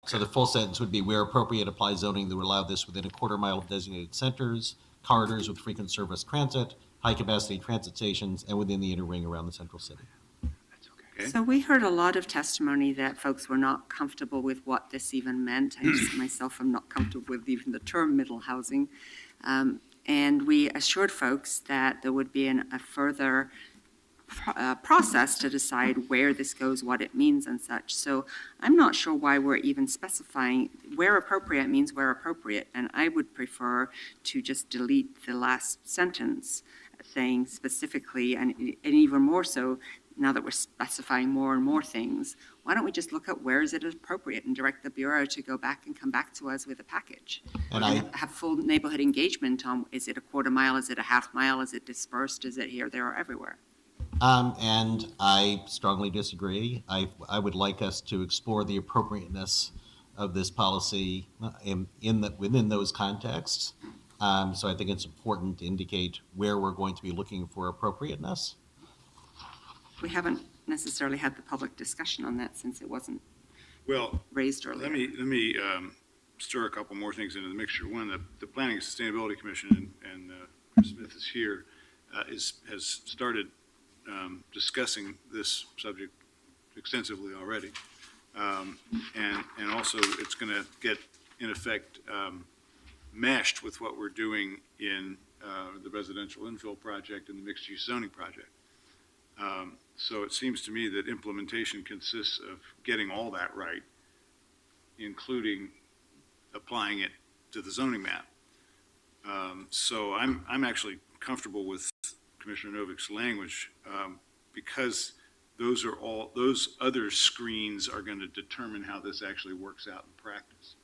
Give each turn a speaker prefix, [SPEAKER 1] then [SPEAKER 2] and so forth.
[SPEAKER 1] So the full sentence would be, where appropriate, apply zoning that would allow this within a quarter-mile of designated centers, corridors with frequent service transit, high-capacity transit stations, and within the inner ring around the central city.
[SPEAKER 2] Okay.
[SPEAKER 3] So we heard a lot of testimony that folks were not comfortable with what this even meant. I just myself am not comfortable with even the term middle housing. And we assured folks that there would be a further process to decide where this goes, what it means and such. So I'm not sure why we're even specifying where appropriate means where appropriate. And I would prefer to just delete the last sentence saying specifically, and even more so, now that we're specifying more and more things, why don't we just look at where is it appropriate and direct the Bureau to go back and come back to us with a package?
[SPEAKER 1] And
[SPEAKER 3] have full neighborhood engagement on, is it a quarter mile, is it a half mile, is it dispersed, is it here, there, or everywhere?
[SPEAKER 1] And I strongly disagree. I would like us to explore the appropriateness of this policy within those contexts. So I think it's important to indicate where we're going to be looking for appropriateness.
[SPEAKER 3] We haven't necessarily had the public discussion on that since it wasn't raised earlier.
[SPEAKER 2] Let me stir a couple more things into the mixture. One, the Planning and Sustainability Commission, and Chris Smith is here, has started discussing this subject extensively already. And also it's going to get, in effect, meshed with what we're doing in the residential infill project and the mixed-use zoning project. So it seems to me that implementation consists of getting all that right, including applying it to the zoning map. So I'm actually comfortable with Commissioner Novik's language because those other screens are going to determine how this actually works out in practice.